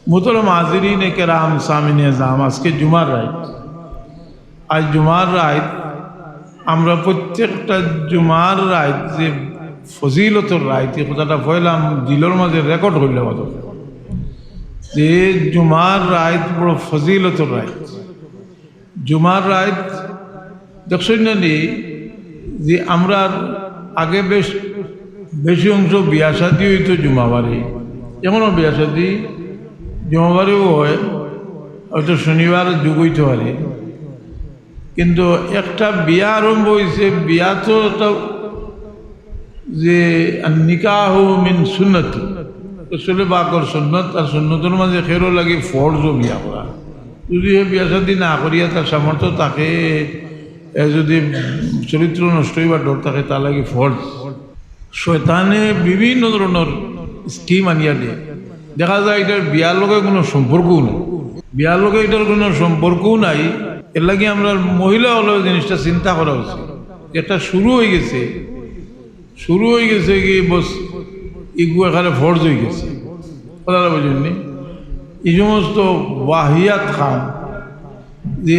মোহতরম হাজিরিন কেরাম সামিনে জাম, আজকে জুমার রাত। আজ জুমার রাত আমরা প্রত্যেকটা জুমার রাত যে ফজিলতর রাত, এই কথাটা পয়লাম দিলর মাঝে রেকর্ড হইল যে জুমার রাত বড় ফজিলতর রাত। জুমার রাত দেখছেন না যে আমরা আগে বেশি অংশ বিয়া শাদী হইতো জুমাবারে, এখনও বিয়া শাদী জুমাবারেও হয়, হয়তো শনিবার যুগ হইতে পারে। কিন্তু একটা বিয়া আরম্ভ হয়েছে, বিয়া তো যে নিকাহ মিন সুন্নতি, আসলে বাকর সুন্নত, আর সুন্নতের মাঝে খেরও লাগে ফরজও বিয়া করা। যদি বিয়া শাদী না করিয়া তার সামর্থ্য তাকে, যদি চরিত্র নষ্ট হইবার ডর থাকে, তা লাগে ফরজ। শয়তানে বিভিন্ন ধরনের স্কিম আনিয়া দিয়ে দেখা যায় এটার বিয়ার লগে কোনো সম্পর্কও নেই, বিয়ার লগে এটার কোনো সম্পর্কও নাই। এর লাগে আমরা মহিলা হলেও জিনিসটা চিন্তা করা উচিত। এটা শুরু হয়ে গেছে কি বস ইগু এখানে ফরজ হয়ে গেছে, কথা বুঝেননি? এই সমস্ত ওয়াহিয়াত খান যে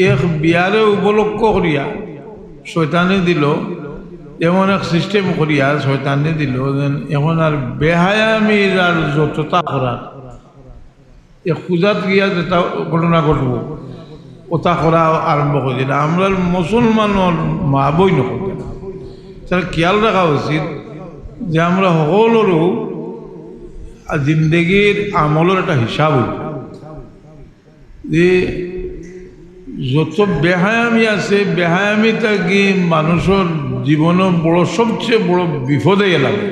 এক বিয়ারে উপলক্ষ করিয়া শয়তানে দিল, এমন এক সিস্টেম করিয়া শয়তানে দিল যেন এখন আর বেহায়ামির আর যতটা করার, এ পূজাত গিয়া যেটা ঘটনা ঘটব ওটা করা আরম্ভ করে না। আমরা মুসলমানের মা বই নকরে না, তার খেয়াল রাখা উচিত যে আমরা সকলেরও জিন্দগির আমলের একটা হিসাব হইল যে যত বেহায়ামি আছে, বেহায়ামিটা কি মানুষের জীবনে বড় সবচেয়ে বড় বিপদে এলামে,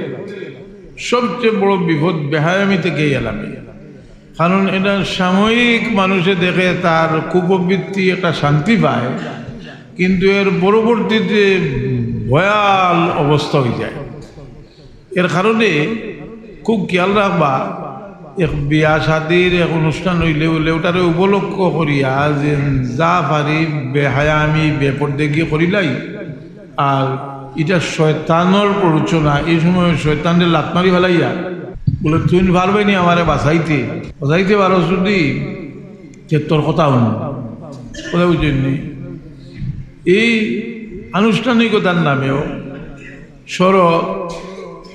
সবচেয়ে বড় বিপদ বেহায়ামি থেকে এলামে। কারণ এটা সাময়িক মানুষে দেখে তার কুপ্রবৃত্তি একটা শান্তি পায়, কিন্তু এর পরবর্তীতে ভয়াল অবস্থা হয়ে যায়। এর কারণে খুব খেয়াল রাখবা, এক বিয়া শাদির এক অনুষ্ঠান হইলে ওটারে উপলক্ষ করিয়া যে যা পারি বেহায়ামি বেপরদেগি করিলাই। আর এটা শয়তানোর প্ররোচনা, এই সময় শয়তানের লাত মারি ফেলাইয়া বলে তুই পারবে নি আমারে বাঁচাইতে পারো, যদি যে তোর কথা হন কথা বুঝেননি। এই আনুষ্ঠানিকতার নামেও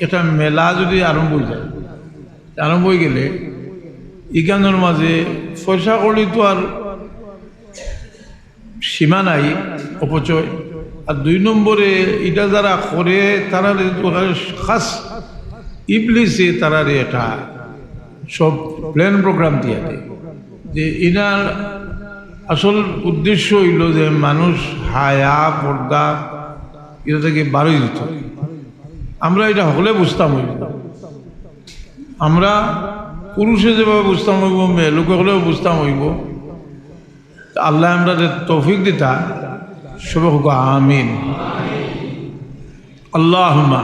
একটা মেলা যদি আরম্ভ হয়ে গেলে ইজ্ঞানের মাঝে পয়সা করলে তো আর সীমা নাই, অপচয়। আর দুই নম্বরে এটা যারা করে তারা খাস ইবলিসে তারা এটা সব প্ল্যান প্রোগ্রাম দিয়ে দেয় যে এনার আসল উদ্দেশ্য হইল যে মানুষ হায়া পর্দা এটা থেকে বারোই দিত। আমরা এটা হলে বুঝতাম হইব, আমরা পুরুষে যেভাবে বুঝতাম হইব, মেয়ে লোকে হলেও বুঝতাম হইব। আল্লাহ আমরা তৌফিক দিতা সবে হোক আমিন। আল্লাহুম্মা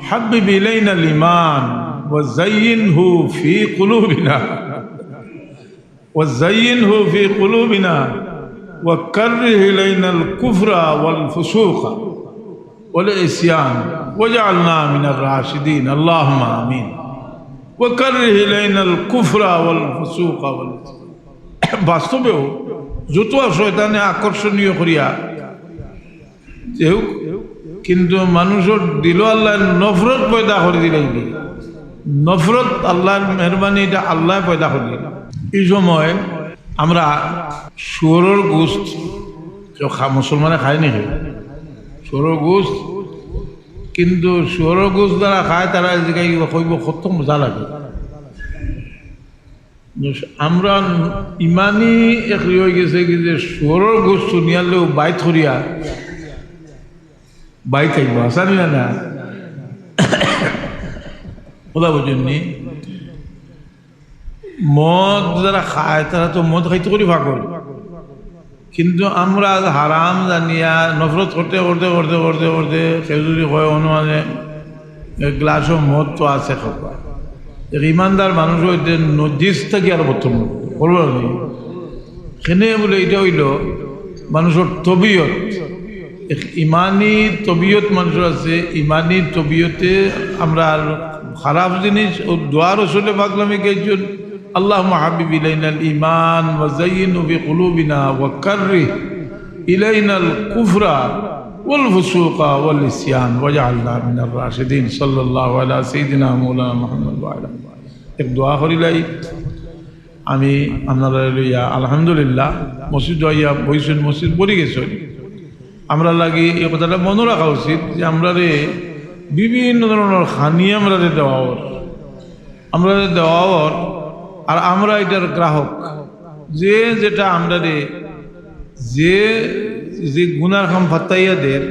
হাব্বিব ইলাইনা আল-ঈমান ওয়া যায়্যিনহু ফি কুলুবিনা ওয়া কাররিহ ইলাইনা আল-কুফরা ওয়াল ফুসুকা ওয়াল ইসয়ান ওয়াজআলনা মিনার রাশিদিন। আল্লাহুম্মা আমিন। ওয়া কাররিহ ইলাইনা আল-কুফরা ওয়াল ফুসুকা ওয়াল ইসয়ান। বাস্তবেও যত শয়তানে আকর্ষণীয় করিয়া যে কিন্তু মানুষের দিল আল্লাহ নফরত পয়দা করে দিলেই, নফরত আল্লাহর মেহরবানি, এটা আল্লাহ পয়দা করে দিল। এই সময় আমরা শুয়োরের গোস্ত মুসলমানে খায় নি, শুয়োরের গোস্ত, কিন্তু শুয়োরের গোস্ত যারা খায় তারা কইব কত মজা লাগে। আমরা ইমানই এক হয়ে গেছে কি যে শুয়োরের গোস্ত নিয়ালেও বাইত করিয়া বাইক আইব, আসানি না কথা বুঝেননি। মদ যারা খায় তারা তো মদ খাইতে করি পাগল, কিন্তু আমরা হারাম জানিয়া নফরত করতে করতে করতে করতে করতে কেউ যদি হয় অনুমানে গ্লাসও মদ তো আছে খাবা। ইমানদার মানুষ হইতে নজিস থাকি আর প্রথম বলবো সেনে বলে এটা হইল মানুষের তবিয়ত, ইমানি তবিয়ত মানুষের আছে। ইমানি তবিয়তে আমরা খারাপ জিনিস ও দোয়ার আসলে পাগলামি গেছেন اللهم حبب إلينا الإيمان وزينه في قلوبنا وكره إلينا الكفر والفسوق والعصيان واجعلنا من الراشدين صلى الله على سيدنا مولانا محمد وعلى এক দোয়া করিলাই আমি আপনারা লইয়া আলহামদুলিল্লাহ মসজিদ হইয়া বইছেন মসজিদ পড়ে গেছেন আমরা লাগি এই কথাটা মনে রাখা উচিত যে আমরা বিভিন্ন ধরনের খানি আমরা দেওয়ার আর আমরা এটার গ্রাহক যে যেটা আমরা যে গুনার খাম ফাত্তাইয়াদের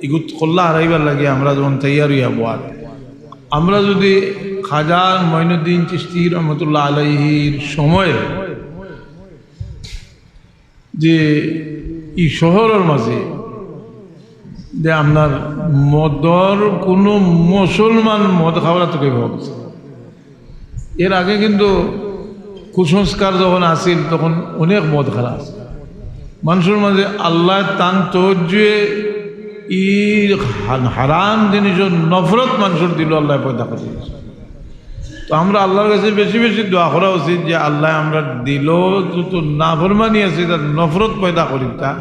এগুত কল্লা হারাইবার লাগে আমরা যখন তৈয়ার হইয়া বয়ার আমরা যদি খাজা মঈনুদ্দিন চিশতি রহমতুল্লাহ আলাইহির সময়ে যে এই শহরের মাঝে যে আপনার মদর কোনো মুসলমান মদ খাওয়ার তো কেউ ভাবছে এর আগে কিন্তু কুসংস্কার যখন আসিল তখন অনেক মদ খাওয়া আছে মানুষের মাঝে আল্লাহ তান তর্জে ই হারাম জিনিসের নফরত মানুষের দিল আল্লাহ পয়দা করে তো আমরা আল্লাহর কাছে বেশি বেশি দোয়া করা উচিত যে আল্লাহ আমরা দিল যত নাফরমানি আছে তার নফরত পয়দা করি তা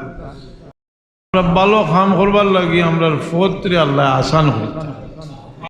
আমরা ভালো কাম করবার লাগি আমরা ফত্রে আল্লাহ আসান করি